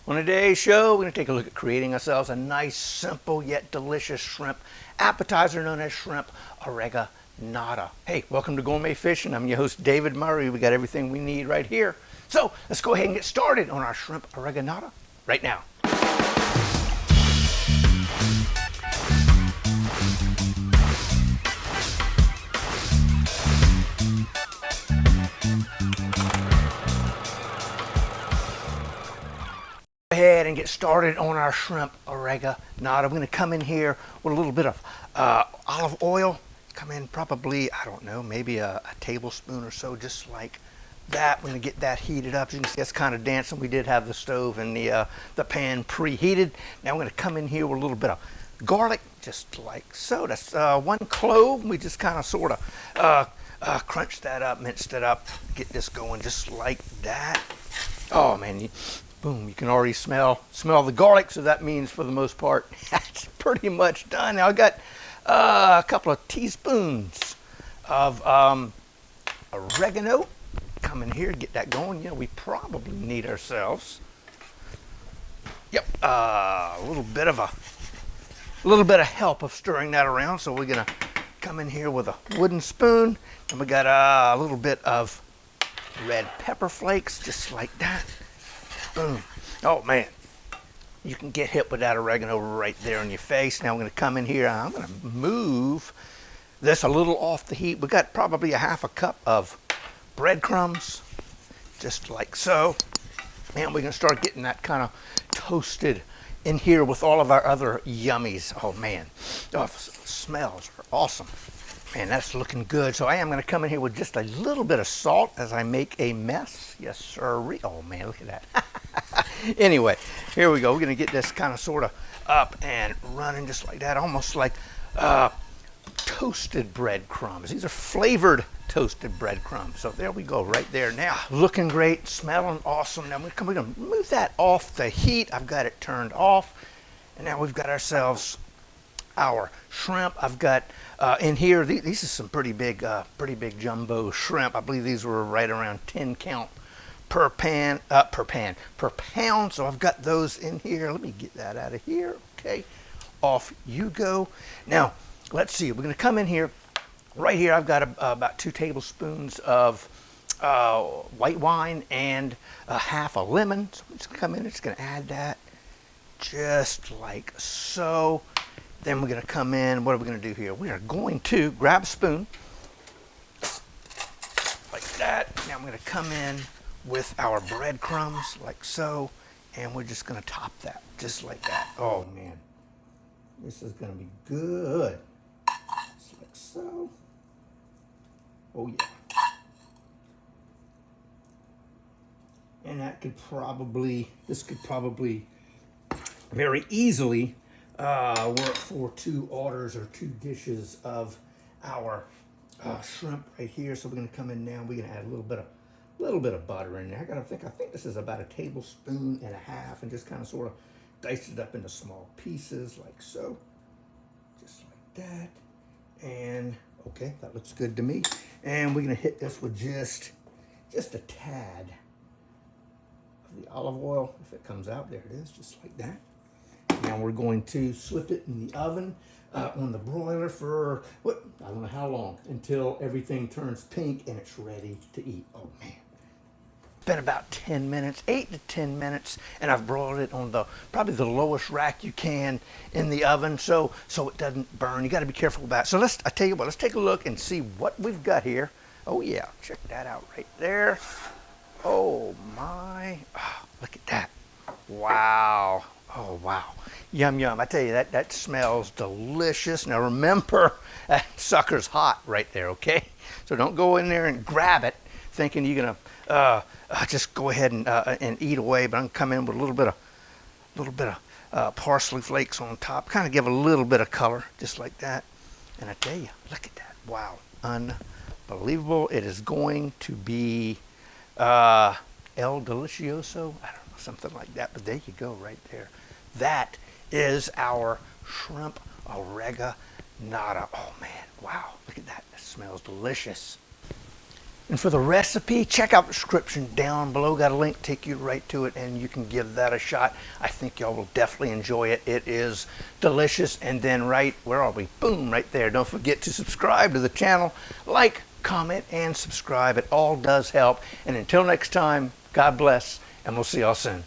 On today's show, we're going to take a look at creating ourselves a nice, simple, yet delicious shrimp appetizer known as shrimp Oreganata. Hey, welcome to Gourmet Fishing. I'm your host, David Murray. We got everything we need right here. So let's go ahead and get started on our shrimp Oreganata right now. Ahead and get started on our shrimp Oreganata. I'm going to come in here with a little bit of olive oil. Come in probably, I don't know, maybe a tablespoon or so, just like that. We're going to get that heated up. As you can see, it's kind of dancing. We did have the stove and the pan preheated. Now we're going to come in here with a little bit of garlic, just like so. That's one clove. We just kind of sort of crunch that up, minced it up, get this going just like that. Oh man, boom, you can already smell the garlic, so that means for the most part that's pretty much done. Now I got a couple of teaspoons of oregano. Come in here, get that going. You know, we probably need ourselves, a little bit of help of stirring that around. So we're gonna come in here with a wooden spoon, and we got a little bit of red pepper flakes, just like that. Boom. Oh man, you can get hit with that oregano right there in your face. Now I'm going to come in here. I'm going to move this a little off the heat. We got probably a half a cup of breadcrumbs, just like so. And we're going to start getting that kind of toasted in here with all of our other yummies. Oh man, smells are awesome. Man, that's looking good. So I am going to come in here with just a little bit of salt as I make a mess. Yes, sir. Oh man, look at that. Anyway, here we go. We're going to get this kind of sort of up and running just like that, almost like toasted breadcrumbs. These are flavored toasted breadcrumbs. So there we go, right there now. Looking great, smelling awesome. Now we're going to move that off the heat. I've got it turned off. And now we've got ourselves our shrimp. I've got in here, these are some pretty big jumbo shrimp. I believe these were right around 10 count per pound. So I've got those in here. Let me get that out of here. Okay, off you go. Now let's see. We're going to come in here. Right here, I've got about 2 tablespoons of white wine and half a lemon. So I'm just going to come in. It's going to add that just like so. Then we're going to come in. What are we going to do here? We are going to grab a spoon like that. Now I'm going to come in with our breadcrumbs like so, and we're just going to top that just like that. Oh man, this is going to be good. Just like so. Oh yeah. And this could probably very easily work for 2 orders or 2 dishes of our shrimp right here. So we're going to come in now. We're going to add a little bit of butter in there. I think this is about a tablespoon and a half, and just kind of sort of dice it up into small pieces like so, just like that. And okay, that looks good to me. And we're going to hit this with just a tad of the olive oil. If it comes out, there it is, just like that. Now we're going to slip it in the oven on the broiler for, I don't know how long, until everything turns pink and it's ready to eat. Oh man. It's been about 10 minutes, 8 to 10 minutes, and I've broiled it on probably the lowest rack you can in the oven so it doesn't burn. You got to be careful about it. So I tell you what, let's take a look and see what we've got here. Oh yeah, check that out right there. Oh my, look at that. Wow. Oh wow, yum yum. I tell you, that smells delicious. Now remember, that sucker's hot right there, okay? So don't go in there and grab it thinking you're gonna just go ahead and eat away. But I'm gonna come in with a little bit of parsley flakes on top, kind of give a little bit of color, just like that. And I tell you, look at that. Wow, unbelievable. It is going to be El Delicioso. I don't know, something like that. But there you go, right there. That is our shrimp Oreganata. Oh man, wow, look at that. That smells delicious. And for the recipe, check out the description down below. Got a link, take you right to it, and you can give that a shot. I think y'all will definitely enjoy it. It is delicious. And then where are we? Boom, right there. Don't forget to subscribe to the channel. Like, comment, and subscribe. It all does help. And until next time, God bless, and we'll see y'all soon.